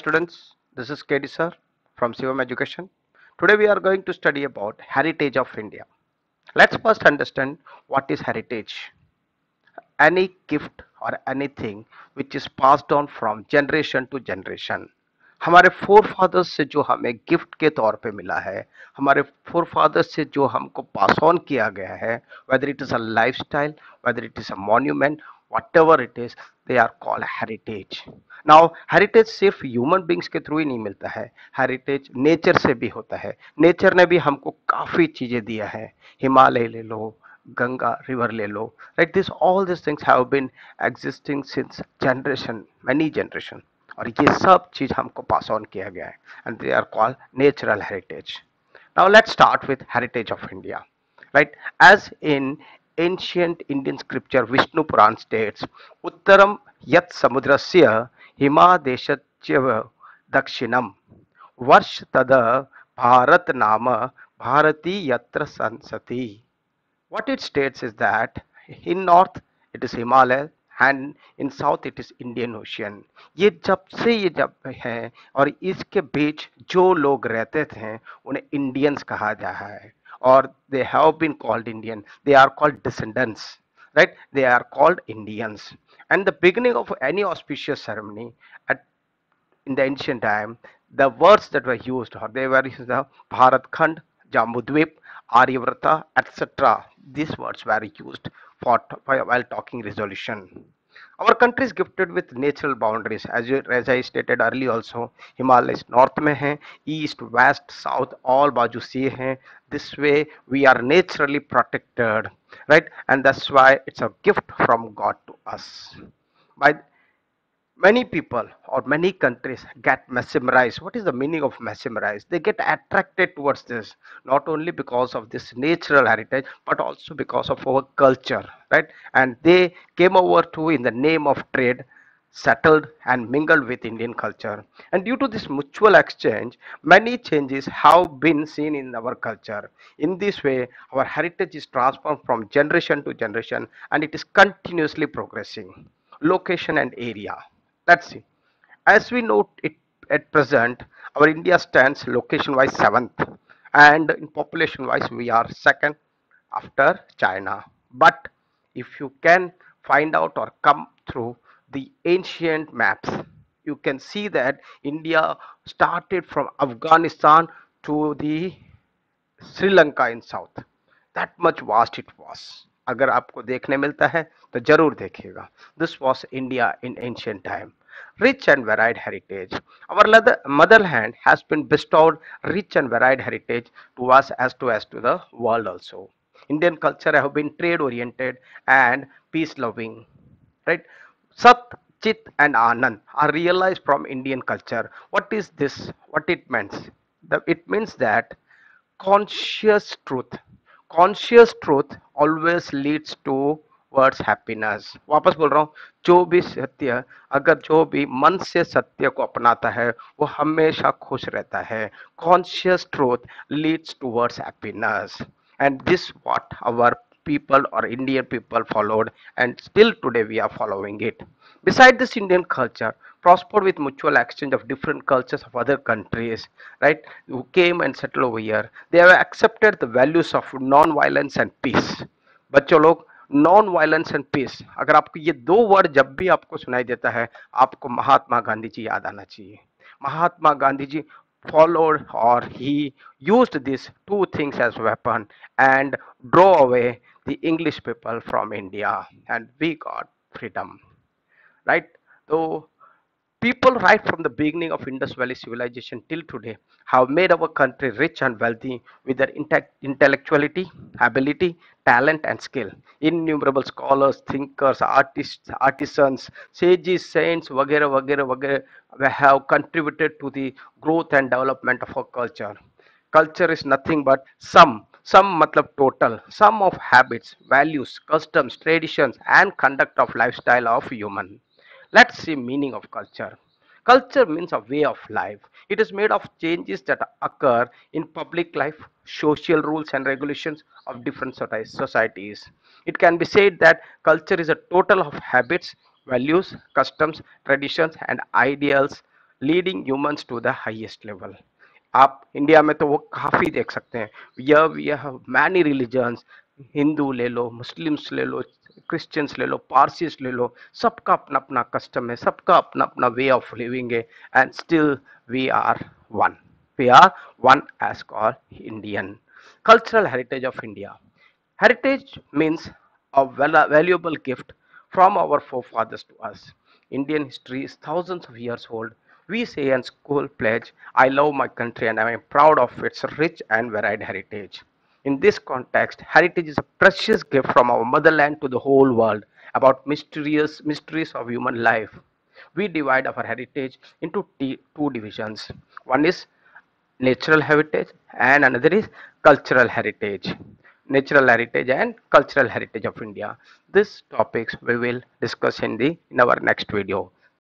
students, this is KD sir from Sivam Education. Today we are going to study about heritage of India. Let's first understand what is heritage. Any gift or anything which is passed on from generation to generation. हमारे four fathers से जो हमें gift के तौर पे मिला है, हमारे फोर फादर्स से जो हमको पास ऑन किया गया है, whether it is a lifestyle, whether it is a monument, whatever it is, they are called heritage. Now heritage सिर्फ ह्यूमन बींग्स के थ्रू ही नहीं मिलता है, हेरिटेज नेचर से भी होता है. नेचर ने भी हमको काफी चीजें दिया है. हिमालय ले लो, गंगा रिवर ले लो, right. This all this things have been existing since generation, many generation, और ये सब चीज हमको पास ऑन किया गया है, and they are called natural heritage. Now let's start with heritage of India, right? As in ancient Indian scripture, Vishnu Puran states, Uttaram yat samudrasya himadeshachya dakshinam varsh tada bharat nama bharati yatra sansati. What it states is that in north it is Himalaya and in south it is Indian Ocean. ये जब से ये जब है और इसके बीच जो लोग रहते थे उन्हें इंडियंस कहा जा रहा है, और they have been called Indian, they are called descendants, right? They are called Indians. And the beginning of any auspicious ceremony at in the ancient time, the words that were used, or they were used, the Bharat Khand, Jambudvip, Aryavrata, etc. These words were used for while talking resolution. Our country is gifted with natural boundaries, as I stated earlier also. Himalayas north में है, east, west, south, all बाजू sea हैं. This way we are naturally protected, right? And that's why it's a gift from God to us. By many people or many countries get mesmerized. What is the meaning of mesmerized? They get attracted towards this, not only because of this natural heritage but also because of our culture, right? And they came over to, in the name of trade, settled and mingled with Indian culture. And due to this mutual exchange, many changes have been seen in our culture. In this way, our heritage is transformed from generation to generation, and it is continuously progressing. Location and area. Let's see. As we note it at present, our India stands location wise seventh, and in population wise, we are second after China. But if you can find out or come through the ancient maps, you can see that India started from Afghanistan to the Sri Lanka in south. That much vast it was. अगर आपको देखने मिलता है तो जरूर देखिएगा. This was India in ancient time. Rich and varied heritage. Our motherland has been bestowed rich and varied heritage to us as to the world also. Indian culture have been trade oriented and peace loving, right? Sat, Chit and Anand are realized from Indian culture. What is this? What it means? It means that conscious truth always leads towards happiness. वापस बोल रहा हूँ, जो भी सत्य, अगर जो भी मन से सत्य को अपनाता है वो हमेशा खुश रहता है. Conscious truth leads towards happiness, and this what our people or Indian people followed, and still today we are following it. Beside this, Indian culture prospered with mutual exchange of different cultures of other countries, right, who came and settled over here. They have accepted the values of non-violence and peace. बच्चों लोग, non violence and piece, अगर आपको ये दो word जब भी आपको सुनाई देता है, आपको महात्मा गांधी जी याद आना चाहिए. Mahatma Gandhi ji followed, or he used these two things as weapon and drove away the English people from India, and we got freedom, right? So people right from the beginning of Indus Valley civilization till today have made our country rich and wealthy with their intellectuality, ability, talent, and skill. Innumerable scholars, thinkers, artists, artisans, sages, saints, वगैरह वगैरह वगैरह have contributed to the growth and development of our culture. Culture is nothing but some matlab total sum of habits, values, customs, traditions, and conduct of lifestyle of human. Let's see meaning of culture. Culture means a way of life. It is made of changes that occur in public life, social rules and regulations of different societies. It can be said that culture is a total of habits, values, customs, traditions, and ideals leading humans to the highest level. आप India में तो वो काफी देख सकते हैं। We have many religions, Hindu ले लो, मुस्लिम्स ले लो, क्रिश्चियंस ले लो, पारसीस ले लो, सबका अपना अपना कस्टम है, सबका अपना अपना वे ऑफ लिविंग है, and still we are one. We are one as called Indian. Cultural heritage of India. Heritage means a valuable gift from our forefathers to us. Indian history is thousands of years old. We say in school pledge, I love my country and I am proud of its rich and varied heritage. In this context, heritage is a precious gift from our motherland to the whole world about mysterious mysteries of human life. We divide our heritage into two divisions. One is natural heritage and another is cultural heritage. Natural heritage and cultural heritage of India. These topics we will discuss in our next video.